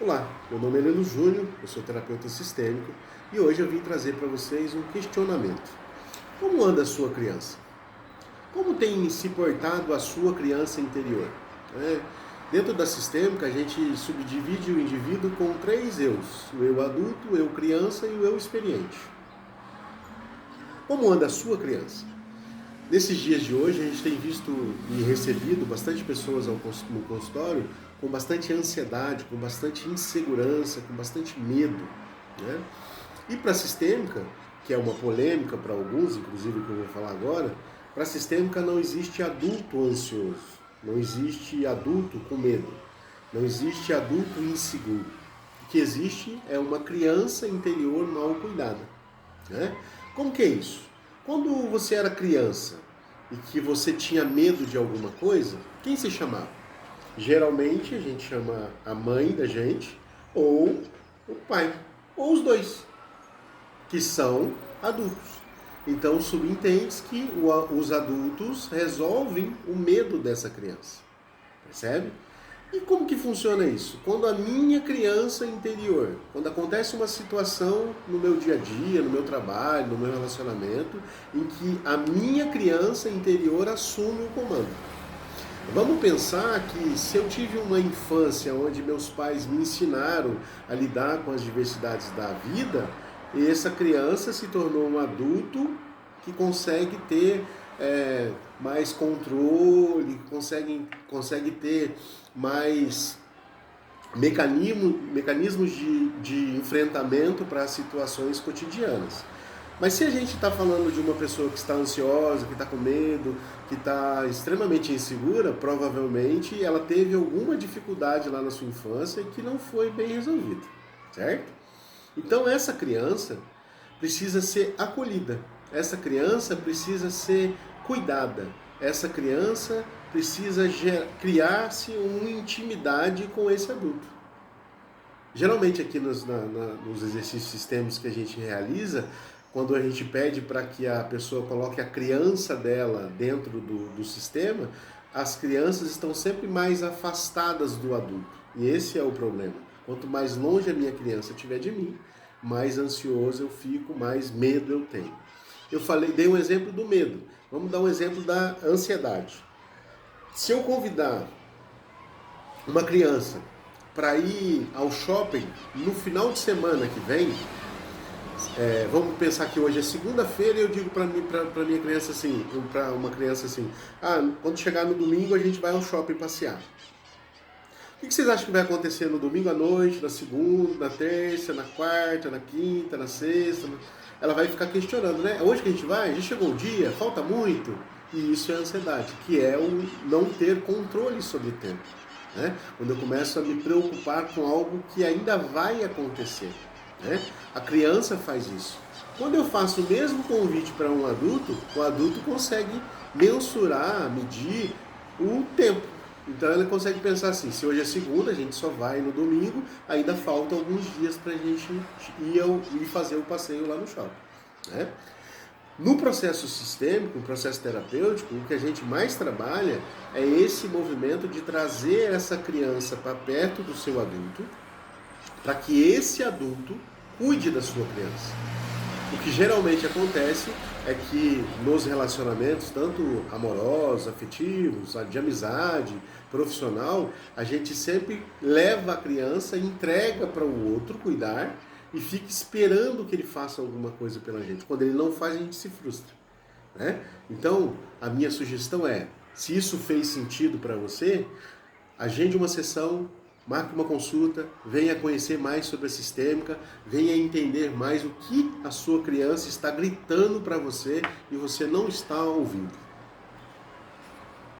Olá, meu nome é Leno Júnior, eu sou terapeuta sistêmico e hoje eu vim trazer para vocês um questionamento. Como anda a sua criança? Como tem se portado a sua criança interior? É, Dentro da sistêmica, a gente subdivide o indivíduo com três eus: o eu adulto, o eu criança e o eu experiente. Como anda a sua criança? Nesses dias de hoje, a gente tem visto e recebido bastante pessoas no consultório com bastante ansiedade, com bastante insegurança, com bastante medo, né? E para a sistêmica, que é uma polêmica para alguns, inclusive que eu vou falar agora, para a sistêmica não existe adulto ansioso, não existe adulto com medo, não existe adulto inseguro. O que existe é uma criança interior mal cuidada, né? Como que é isso? Quando você era criança e que você tinha medo de alguma coisa, quem se chamava? Geralmente a gente chama a mãe da gente ou o pai, ou os dois, que são adultos. Então subentende que os adultos resolvem o medo dessa criança, percebe? E como que funciona isso? Quando a minha criança interior, quando acontece uma situação no meu dia a dia, no meu trabalho, no meu relacionamento, em que a minha criança interior assume o comando. Vamos pensar que se eu tive uma infância onde meus pais me ensinaram a lidar com as diversidades da vida, essa criança se tornou um adulto que consegue ter mais controle, consegue ter mais mecanismos de enfrentamento para situações cotidianas. Mas se a gente está falando de uma pessoa que está ansiosa, que está com medo, que está extremamente insegura, provavelmente ela teve alguma dificuldade lá na sua infância que não foi bem resolvida, certo? Então essa criança precisa ser acolhida, essa criança precisa ser cuidada, essa criança precisa criar-se uma intimidade com esse adulto. Geralmente aqui nos exercícios sistêmicos que a gente realiza, quando a gente pede para que a pessoa coloque a criança dela dentro do sistema, as crianças estão sempre mais afastadas do adulto. E esse é o problema. Quanto mais longe a minha criança estiver de mim, mais ansioso eu fico, mais medo eu tenho. Dei um exemplo do medo. Vamos dar um exemplo da ansiedade. Se eu convidar uma criança para ir ao shopping no final de semana que vem, vamos pensar que hoje é segunda-feira e eu digo para minha criança assim, para uma criança assim, quando chegar no domingo a gente vai ao shopping passear. O que vocês acham que vai acontecer no domingo à noite, na segunda, na terça, na quarta, na quinta, na sexta? Ela vai ficar questionando, né? Hoje que a gente vai? Já chegou o dia? Falta muito? E isso é ansiedade, que é o não ter controle sobre o tempo, né? Quando eu começo a me preocupar com algo que ainda vai acontecer, né? A criança faz isso. Quando eu faço o mesmo convite para um adulto, o adulto consegue mensurar, medir o tempo. Então ele consegue pensar assim, se hoje é segunda, a gente só vai no domingo, ainda faltam alguns dias para a gente ir fazer o passeio lá no shopping, né? No processo sistêmico, no processo terapêutico, o que a gente mais trabalha é esse movimento de trazer essa criança para perto do seu adulto, para que esse adulto cuide da sua criança. O que geralmente acontece é que nos relacionamentos, tanto amorosos, afetivos, de amizade, profissional, a gente sempre leva a criança, entrega para o outro cuidar e fica esperando que ele faça alguma coisa pela gente. Quando ele não faz, a gente se frustra, né? Então, a minha sugestão é, se isso fez sentido para você, agende uma sessão, marque uma consulta, venha conhecer mais sobre a sistêmica, venha entender mais o que a sua criança está gritando para você e você não está ouvindo.